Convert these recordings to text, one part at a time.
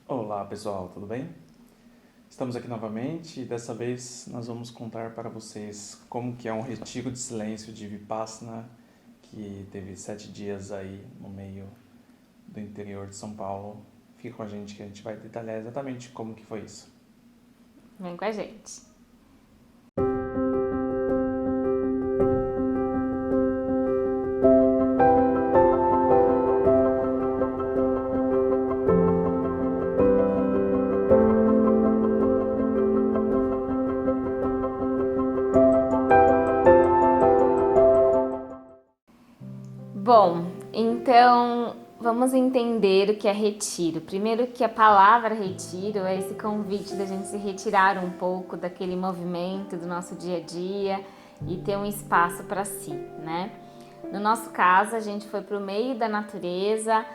Olá pessoal, tudo bem? Estamos aqui novamente e dessa vez nós vamos contar para vocês como que é um retiro de silêncio de Vipassana que teve 7 dias aí no meio do interior de São Paulo. Fica com a gente que a gente vai detalhar exatamente como que foi isso. Vem com a gente. Bom, então vamos entender o que é retiro. Primeiro que a palavra retiro é esse convite da gente se retirar um pouco daquele movimento do nosso dia a dia e ter um espaço para si, né? No nosso caso, a gente foi para o meio da natureza,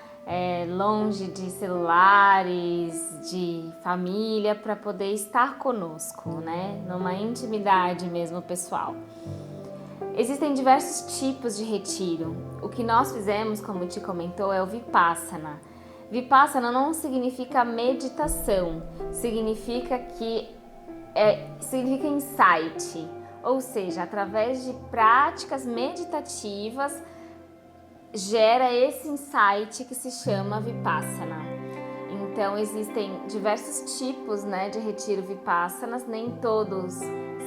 longe de celulares, de família, para poder estar conosco, né? Numa intimidade mesmo pessoal. Existem diversos tipos de retiro. O que nós fizemos, como te comentou, é o Vipassana. Vipassana não significa meditação, significa insight, ou seja, através de práticas meditativas gera esse insight que se chama Vipassana. Então existem diversos tipos, né, de retiro Vipassanas, nem todos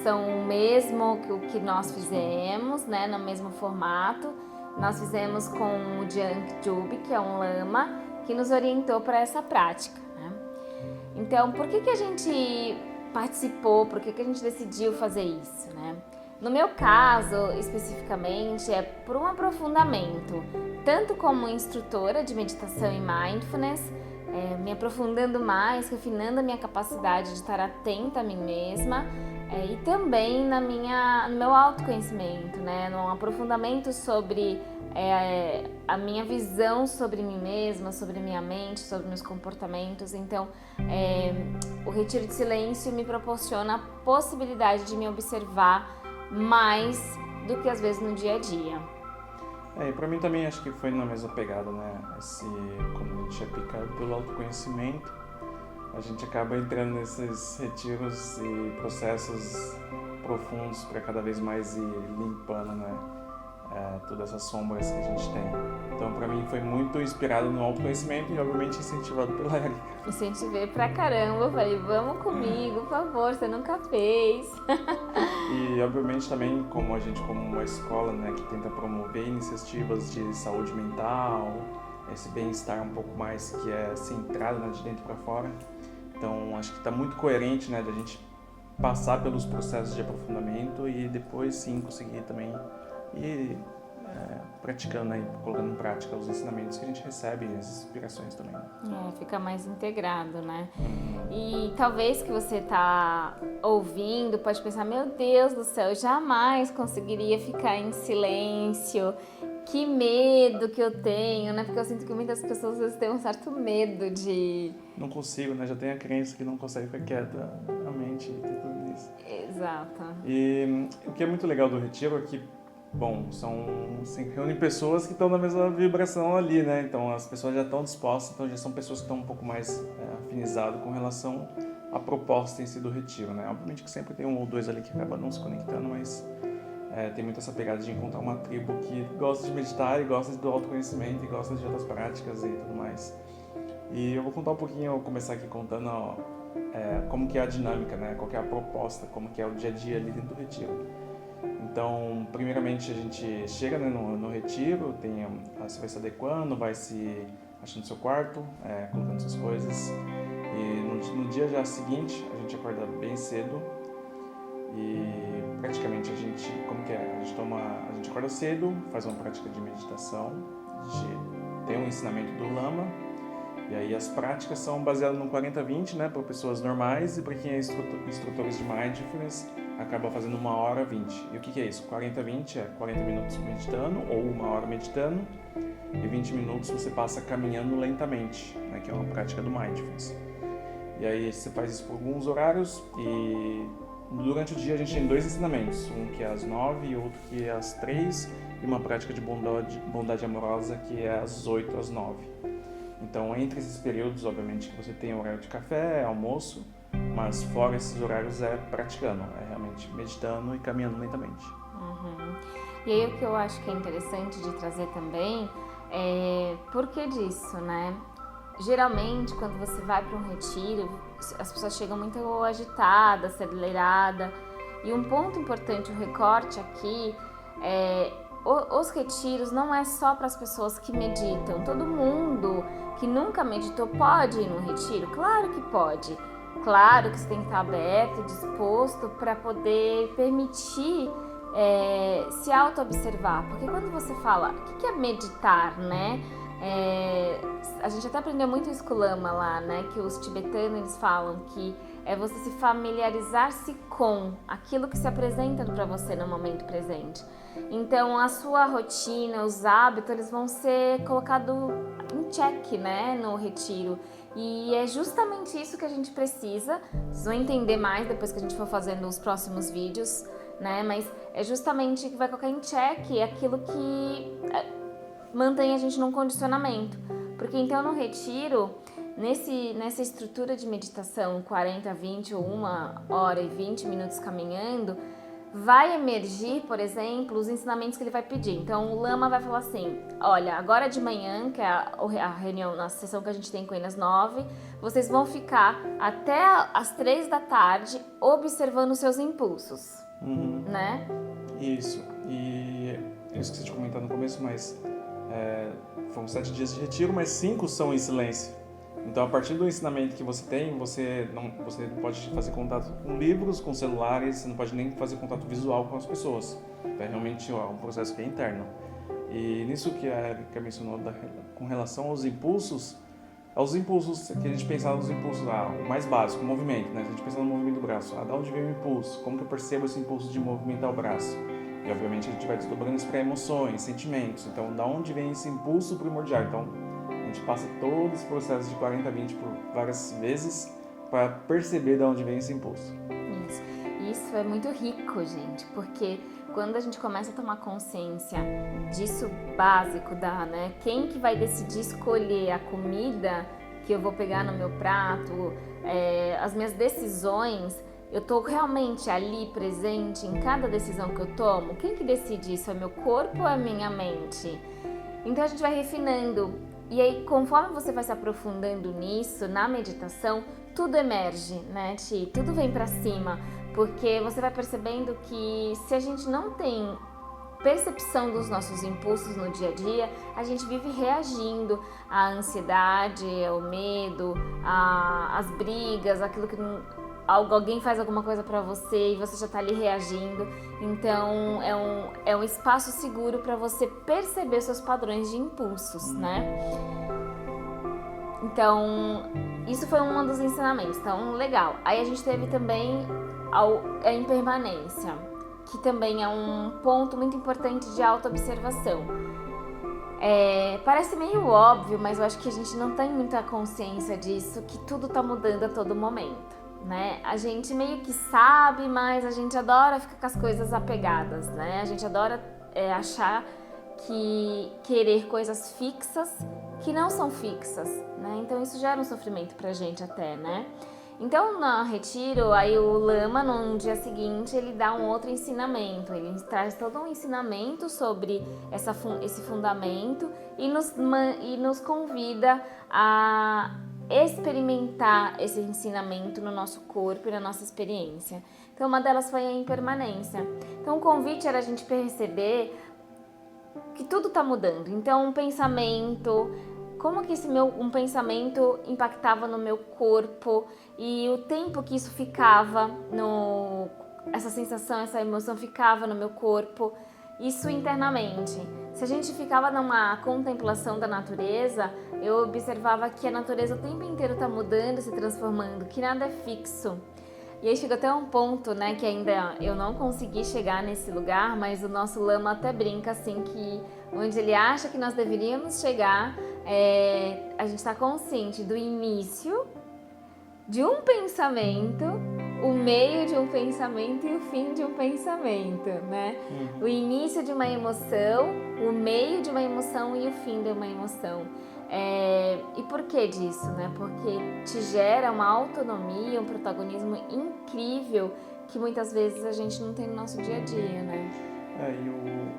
são o mesmo que o que nós fizemos, né, no mesmo formato. Nós fizemos com o Jang Jub, que é um lama, que nos orientou para essa prática, né? Então, por que a gente participou, por que a gente decidiu fazer isso, né? No meu caso, especificamente, é por um aprofundamento, tanto como instrutora de meditação e mindfulness, me aprofundando mais, refinando a minha capacidade de estar atenta a mim mesma, e também no meu autoconhecimento, né? Num aprofundamento sobre a minha visão sobre mim mesma, sobre a minha mente, sobre meus comportamentos. Então, o retiro de silêncio me proporciona a possibilidade de me observar mais do que às vezes no dia a dia. E pra mim também acho que foi na mesma pegada, né? Como a gente é picado pelo autoconhecimento, a gente acaba entrando nesses retiros e processos profundos para cada vez mais ir limpando, né? Todas essas sombras que a gente tem. Então, para mim, foi muito inspirado no autoconhecimento e, obviamente, incentivado pela Erika. Incentivei pra caramba, eu falei, vamos comigo, por favor, você nunca fez. E, obviamente, também, como uma escola, né, que tenta promover iniciativas de saúde mental, esse bem-estar um pouco mais que é centrado, né, de dentro para fora. Então, acho que está muito coerente, né, da gente passar pelos processos de aprofundamento e depois, sim, conseguir também ir praticando, aí, colocando em prática os ensinamentos que a gente recebe e as inspirações também. Fica mais integrado, né? E talvez que você tá ouvindo pode pensar, meu Deus do céu, eu jamais conseguiria ficar em silêncio. Que medo que eu tenho, né? Porque eu sinto que muitas pessoas às vezes têm um certo medo de... Não consigo, né? Já tem a crença que não consegue ficar quieta, a mente e tudo isso. Exato. E o que é muito legal do retiro é que, se reúnem pessoas que estão na mesma vibração ali, né? Então as pessoas já estão dispostas, então já são pessoas que estão um pouco mais afinizadas com relação à proposta em si do retiro, né? Obviamente que sempre tem um ou dois ali que acabam não se conectando, mas tem muito essa pegada de encontrar uma tribo que gosta de meditar e gosta do autoconhecimento e gosta de outras práticas e tudo mais. E eu vou contar um pouquinho, eu vou começar aqui contando como que é a dinâmica, né? Qual que é a proposta, como que é o dia a dia ali dentro do retiro. Então, primeiramente a gente chega, né, no retiro, você vai se adequando, vai se achando seu quarto, colocando suas coisas. E no dia já seguinte, a gente acorda bem cedo e praticamente a gente acorda cedo, faz uma prática de meditação, tem um ensinamento do Lama, e aí as práticas são baseadas no 40-20, né, para pessoas normais, e para quem é instrutores de mindfulness, acaba fazendo 1h20. E o que é isso? 40-20 é 40 minutos meditando, ou 1 hora meditando, e 20 minutos você passa caminhando lentamente, né, que é uma prática do mindfulness. E aí você faz isso por alguns horários, e durante o dia a gente tem 2 ensinamentos, um que é às 9 e outro que é às 3, e uma prática de bondade amorosa que é às 8 às 9. Então, entre esses períodos, obviamente, que você tem horário de café, almoço, mas fora esses horários é praticando, é realmente meditando e caminhando lentamente. Uhum. E aí o que eu acho que é interessante de trazer também é por que disso, né? Geralmente, quando você vai para um retiro, as pessoas chegam muito agitadas, aceleradas. E um ponto importante, o recorte aqui, é os retiros não é só para as pessoas que meditam. Todo mundo que nunca meditou pode ir num retiro? Claro que pode. Claro que você tem que estar aberto, disposto para poder permitir se auto-observar. Porque quando você fala, o que é meditar, né? A gente até aprendeu muito isso com o Lama lá, né? Que os tibetanos eles falam que é você se familiarizar-se com aquilo que se apresenta para você no momento presente. Então a sua rotina, os hábitos, eles vão ser colocados em check, né? No retiro. E é justamente isso que a gente precisa. Vocês vão entender mais depois que a gente for fazendo os próximos vídeos, né? Mas é justamente que vai colocar em check aquilo que mantém a gente num condicionamento. Porque então no retiro, nessa estrutura de meditação 40, 20 ou 1 hora e 20 minutos caminhando, vai emergir, por exemplo, os ensinamentos que ele vai pedir. Então o Lama vai falar assim, olha, agora de manhã, que é a reunião, a sessão que a gente tem com ele às 9, vocês vão ficar até às 3 da tarde observando os seus impulsos, né? Isso, e eu esqueci de comentar no começo, mas foram 7 dias de retiro, mas 5 são em silêncio. Então, a partir do ensinamento que você tem, você não pode fazer contato com livros, com celulares, você não pode nem fazer contato visual com as pessoas. Então, é realmente um processo que é interno. E nisso que a Erika mencionou com relação aos impulsos que a gente pensa nos impulsos, o mais básico, o movimento, né? Se a gente pensa no movimento do braço, de onde vem o impulso? Como que eu percebo esse impulso de movimentar o braço? E, obviamente, a gente vai desdobrando isso para emoções, sentimentos. Então, da onde vem esse impulso primordial? Então, a gente passa todo esse processo de 40 a 20 por várias vezes para perceber de onde vem esse impulso. Isso é muito rico, gente, porque quando a gente começa a tomar consciência disso básico, né? Quem que vai decidir escolher a comida que eu vou pegar no meu prato, as minhas decisões, eu tô realmente ali presente em cada decisão que eu tomo? Quem que decide isso? É meu corpo ou é minha mente? Então a gente vai refinando. E aí, conforme você vai se aprofundando nisso, na meditação, tudo emerge, né, Ti? Tudo vem pra cima, porque você vai percebendo que se a gente não tem percepção dos nossos impulsos no dia a dia, a gente vive reagindo à ansiedade, ao medo, às brigas, aquilo que alguém faz alguma coisa pra você e você já tá ali reagindo. Então é um espaço seguro para você perceber seus padrões de impulsos, né? Então isso foi um dos ensinamentos, então legal. Aí a gente teve também a impermanência, que também é um ponto muito importante de autoobservação. Parece meio óbvio, mas eu acho que a gente não tem muita consciência disso, que tudo tá mudando a todo momento, né? A gente meio que sabe, mas a gente adora ficar com as coisas apegadas, né? A gente adora achar que querer coisas fixas que não são fixas, né? Então isso gera um sofrimento pra gente até, né? Então no retiro, aí o Lama no dia seguinte ele dá um outro ensinamento, ele traz todo um ensinamento sobre esse fundamento e nos convida a experimentar esse ensinamento no nosso corpo e na nossa experiência. Então uma delas foi a impermanência. Então o convite era a gente perceber que tudo está mudando. Então um pensamento, como que um pensamento impactava no meu corpo e o tempo que isso ficava, essa sensação, essa emoção ficava no meu corpo, isso internamente. Se a gente ficava numa contemplação da natureza, eu observava que a natureza o tempo inteiro está mudando, se transformando, que nada é fixo. E aí chega até um ponto, né, que ainda eu não consegui chegar nesse lugar, mas o nosso Lama até brinca assim que onde ele acha que nós deveríamos chegar, a gente está consciente do início de um pensamento, o meio de um pensamento e o fim de um pensamento, né? O início de uma emoção, o meio de uma emoção e o fim de uma emoção. E por que disso, né? Porque te gera uma autonomia, um protagonismo incrível que muitas vezes a gente não tem no nosso dia a dia, né?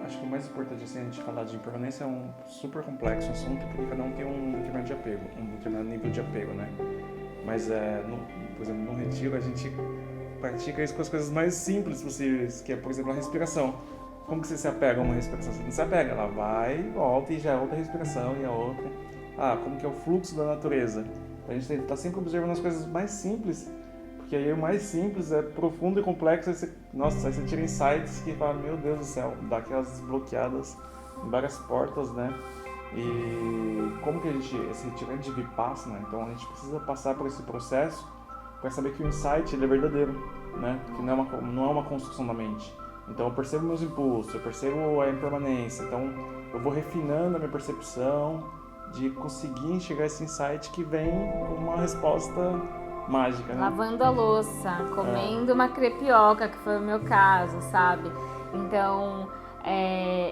Acho que o mais importante assim, a gente falar de impermanência é um super complexo assunto, porque cada um tem um determinado de apego, um determinado nível de apego, né? Mas, por exemplo, no retiro a gente pratica isso com as coisas mais simples possíveis, que é, por exemplo, a respiração. Como que você se apega a uma respiração? Você não se apega, ela vai, volta e já é outra respiração e a outra. Como que é o fluxo da natureza? A gente tem que estar sempre observando as coisas mais simples, porque aí o mais simples é profundo e complexo, aí você tira insights que fala, meu Deus do céu, dá aquelas desbloqueadas em várias portas, né? E como que esse retiro é de Vipassana, então a gente precisa passar por esse processo para saber que o insight ele é verdadeiro, né? Que não é uma construção da mente. Então eu percebo meus impulsos, eu percebo a impermanência, então eu vou refinando a minha percepção de conseguir enxergar esse insight que vem com uma resposta mágica, né? Lavando a louça, comendo uma crepioca, que foi o meu caso, sabe? Então,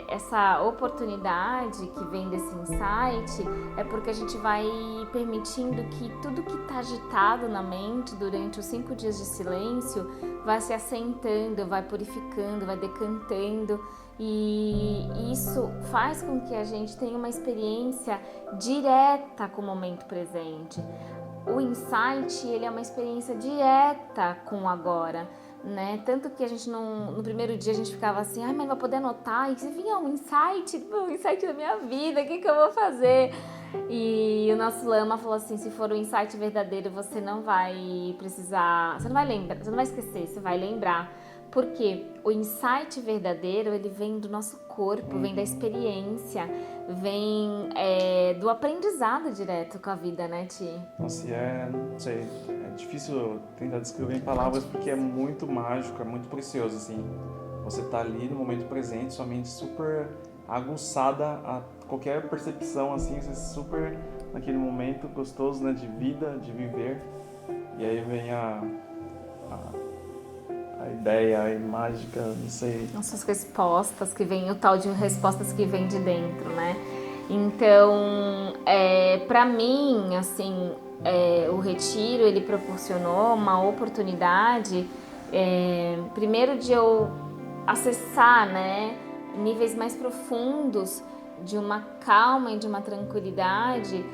essa oportunidade que vem desse insight é porque a gente vai permitindo que tudo que está agitado na mente durante os 5 dias de silêncio vai se assentando, vai purificando, vai decantando, e isso faz com que a gente tenha uma experiência direta com o momento presente. O insight, ele é uma experiência direta com o agora, né? Tanto que a gente no primeiro dia a gente ficava assim, mas não vai poder anotar, e se vinha um insight da minha vida, o que eu vou fazer? E o nosso lama falou assim, se for um insight verdadeiro, você não vai precisar, você não vai lembrar, você não vai esquecer, você vai lembrar. Porque o insight verdadeiro, ele vem do nosso corpo, vem da experiência, vem do aprendizado direto com a vida, né, Ti? Nossa, não sei, é difícil tentar descrever em palavras porque é muito mágico, é muito precioso, assim. Você tá ali no momento presente, sua mente super aguçada a qualquer percepção, assim, você super naquele momento gostoso, né, de vida, de viver. E aí vem a ideia mágica, não sei. Nossas respostas que vem, o tal de respostas que vem de dentro, né? Então, para mim, assim, o retiro, ele proporcionou uma oportunidade, primeiro de eu acessar, né, níveis mais profundos de uma calma e de uma tranquilidade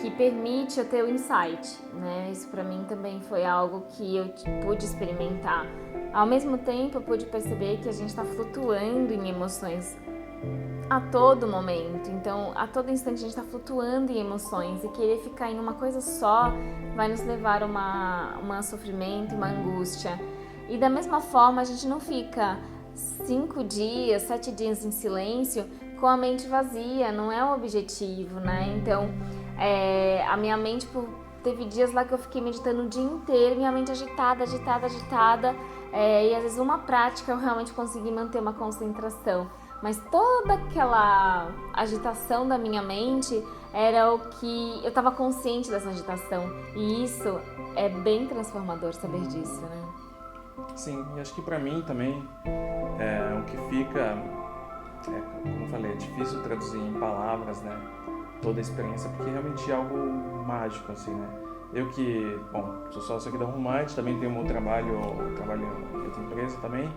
que permite eu ter o insight, né? Isso para mim também foi algo que eu pude experimentar. Ao mesmo tempo, eu pude perceber que a gente está flutuando em emoções a todo momento. Então, a todo instante a gente está flutuando em emoções e querer ficar em uma coisa só vai nos levar a uma sofrimento, uma angústia. E da mesma forma, a gente não fica 5 dias, 7 dias em silêncio com a mente vazia, não é o objetivo, né? Então, a minha mente, teve dias lá que eu fiquei meditando o dia inteiro, minha mente agitada, e às vezes uma prática eu realmente consegui manter uma concentração. Mas toda aquela agitação da minha mente era o que eu estava consciente dessa agitação. E isso é bem transformador saber disso, né? Sim, e acho que pra mim também o que fica, como eu falei, é difícil traduzir em palavras, né? Toda a experiência, porque realmente é algo mágico, assim, né? Eu que, sou sócio aqui da Rumite, também tenho o meu trabalho em outra empresa também.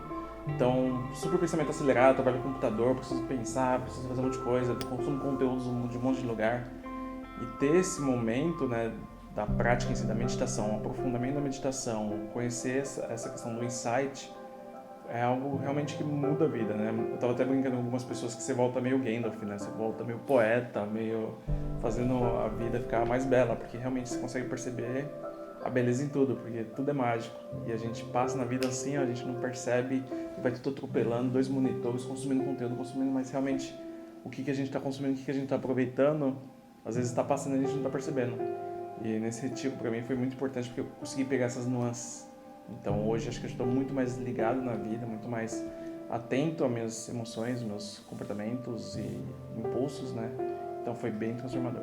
Então, super pensamento acelerado, trabalho no computador, preciso pensar, preciso fazer um monte de coisa, consumo conteúdos de um monte de lugar. E ter esse momento, né, da prática em si, da meditação, o aprofundamento da meditação, conhecer essa questão do insight, é algo realmente que muda a vida, né? Eu tava até brincando com algumas pessoas que você volta meio Gandalf, né? Você volta meio poeta, meio fazendo a vida ficar mais bela, porque realmente você consegue perceber a beleza em tudo, porque tudo é mágico. E a gente passa na vida assim, a gente não percebe e vai tudo atropelando, 2 monitores, consumindo conteúdo, mas realmente o que a gente está consumindo, o que a gente está aproveitando, às vezes está passando e a gente não está percebendo. E nesse retiro, para mim, foi muito importante porque eu consegui pegar essas nuances. Então hoje acho que eu estou muito mais ligado na vida, muito mais atento às minhas emoções, meus comportamentos e impulsos, né? Então foi bem transformador.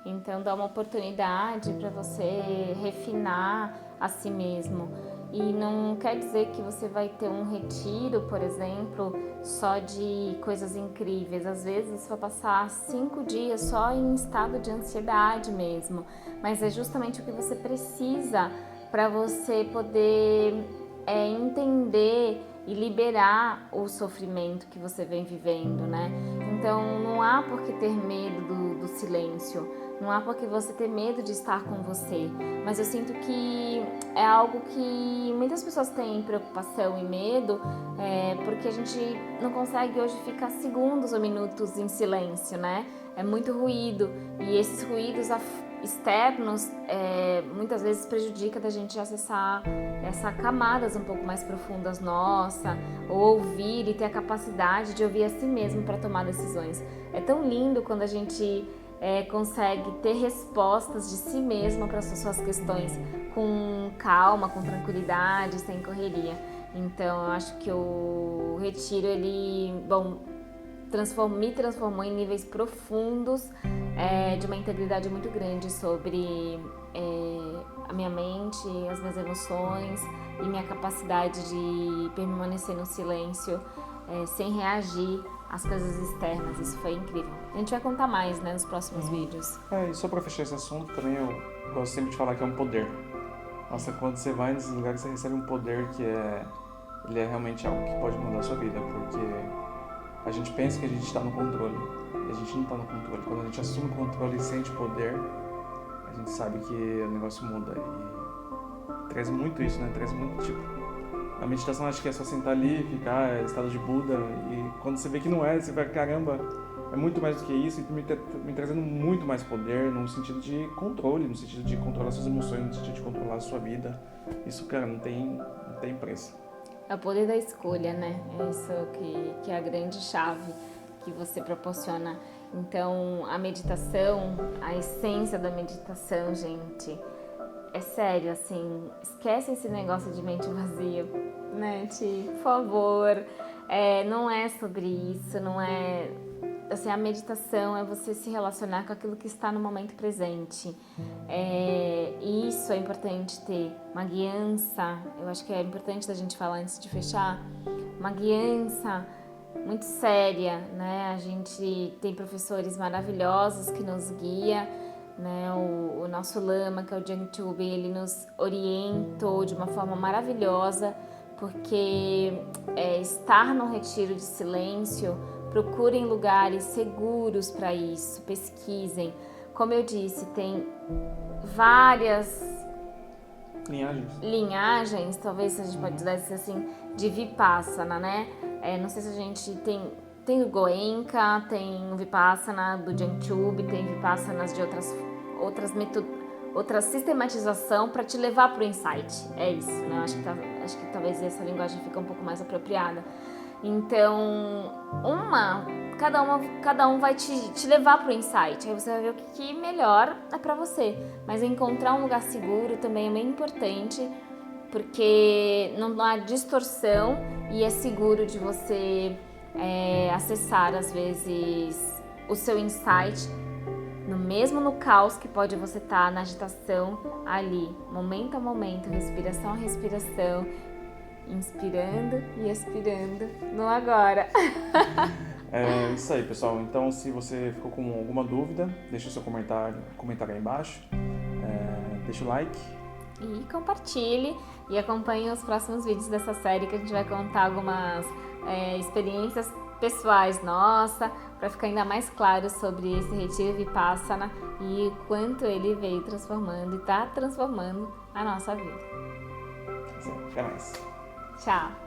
Então dá uma oportunidade para você refinar a si mesmo. E não quer dizer que você vai ter um retiro, por exemplo, só de coisas incríveis. Às vezes você vai passar 5 dias só em estado de ansiedade mesmo. Mas é justamente o que você precisa para você poder entender e liberar o sofrimento que você vem vivendo, né? Então não há por que ter medo do silêncio, não há por que você ter medo de estar com você, mas eu sinto que é algo que muitas pessoas têm preocupação e medo, porque a gente não consegue hoje ficar segundos ou minutos em silêncio, né? É muito ruído, e esses ruídos externos muitas vezes prejudica da gente acessar essas camadas um pouco mais profundas nossa, ou ouvir e ter a capacidade de ouvir a si mesmo para tomar decisões. É tão lindo quando a gente consegue ter respostas de si mesmo para as suas questões com calma, com tranquilidade, sem correria. Então eu acho que o retiro me transformou em níveis profundos de uma integridade muito grande sobre a minha mente, as minhas emoções e minha capacidade de permanecer no silêncio sem reagir às coisas externas. Isso foi incrível. A gente vai contar mais, né, nos próximos vídeos. E só para fechar esse assunto, também eu gosto sempre de falar que é um poder. Nossa, quando você vai nesses lugares, você recebe um poder que ele é realmente algo que pode mudar a sua vida, porque a gente pensa que a gente está no controle, e a gente não está no controle. Quando a gente assume o controle e sente poder, a gente sabe que o negócio muda. E traz muito isso, né? Traz muito a meditação acho que é só sentar ali, ficar em estado de Buda, e quando você vê que não é, você vai, caramba, é muito mais do que isso, e me trazendo muito mais poder, no sentido de controle, no sentido de controlar suas emoções, no sentido de controlar a sua vida. Isso, cara, não tem preço. É o poder da escolha, né? É isso que é a grande chave que você proporciona. Então, a meditação, a essência da meditação, gente, é sério, assim, esquece esse negócio de mente vazia, né, por favor. Não é sobre isso, não é... Assim, a meditação é você se relacionar com aquilo que está no momento presente. Isso é importante ter uma guiança. Eu acho que é importante da gente falar antes de fechar. Uma guiança muito séria, né? A gente tem professores maravilhosos que nos guiam, né? O nosso lama, que é o Jung Tubin, ele nos orientou de uma forma maravilhosa, porque estar num retiro de silêncio, procurem lugares seguros para isso, pesquisem. Como eu disse, tem várias linhagens, talvez a gente pode dizer assim, de Vipassana, né? Não sei se a gente tem o Goenka, tem o Vipassana do Jung Tubin, tem Vipassanas de outra sistematização para te levar para o insight. É isso, né? Acho que talvez essa linguagem fica um pouco mais apropriada. Então, cada um vai te levar para o insight. Aí você vai ver o que melhor é para você. Mas encontrar um lugar seguro também é bem importante, porque não há distorção e é seguro de você acessar, às vezes, o seu insight no caos que pode você estar, na agitação, ali, momento a momento, respiração a respiração, inspirando e expirando no agora. É isso aí, pessoal. Então, se você ficou com alguma dúvida, deixa o seu comentário aí embaixo, deixa o like. E compartilhe e acompanhe os próximos vídeos dessa série, que a gente vai contar algumas experiências pessoais nossa, para ficar ainda mais claro sobre esse retiro Vipassana e o quanto ele veio transformando e está transformando a nossa vida. Até mais. Tchau!